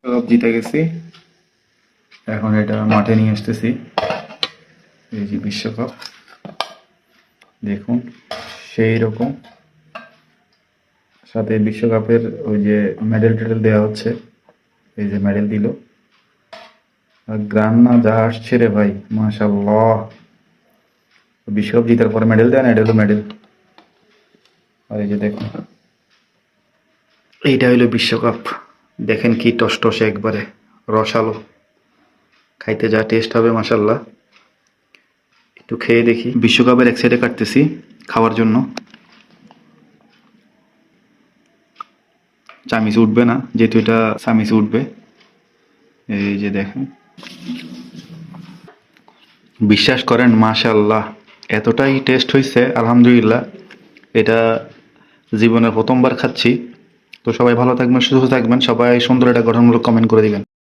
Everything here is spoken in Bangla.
সব জিতে গেছি। এখন এটা মাঠে নিয়ে আসতেছি। এই যে বিশ্বকাপ দেখুন, সেই রকম সাথে বিশ্বকাপের ওই যে মেডেল টেডেল দেওয়া হচ্ছে। এই যে মেডেল দিল, আর গ্রান না যা আসছে রে ভাই, মাশাল্লাহ। বিশ্বকাপ জিতার পরে মেডেল দেয় না, এটা হলো মেডেল। আর এই যে দেখুন, এইটা হইলো বিশ্বকাপ। দেখেন কি টসটসে, একবারে রসালো, খাইতে যা টেস্ট হবে মাশাল্লাহ। একটু খেয়ে দেখি। বিশ্বকাপের এক সাইডে কাটতেছি খাওয়ার জন্য। চামিচ উঠবে না, যেহেতু এটা চামিচ উঠবে। এই যে দেখেন, বিশ্বাস করেন মাশাল্লাহ, এতটাই টেস্ট হয়েছে আলহামদুলিল্লাহ। এটা জীবনের প্রথমবার খাচ্ছি। তো সবাই ভালো থাকবেন, সুস্থ থাকবেন, সবাই সুন্দর একটা গঠনমূলক কমেন্ট করে দিবেন।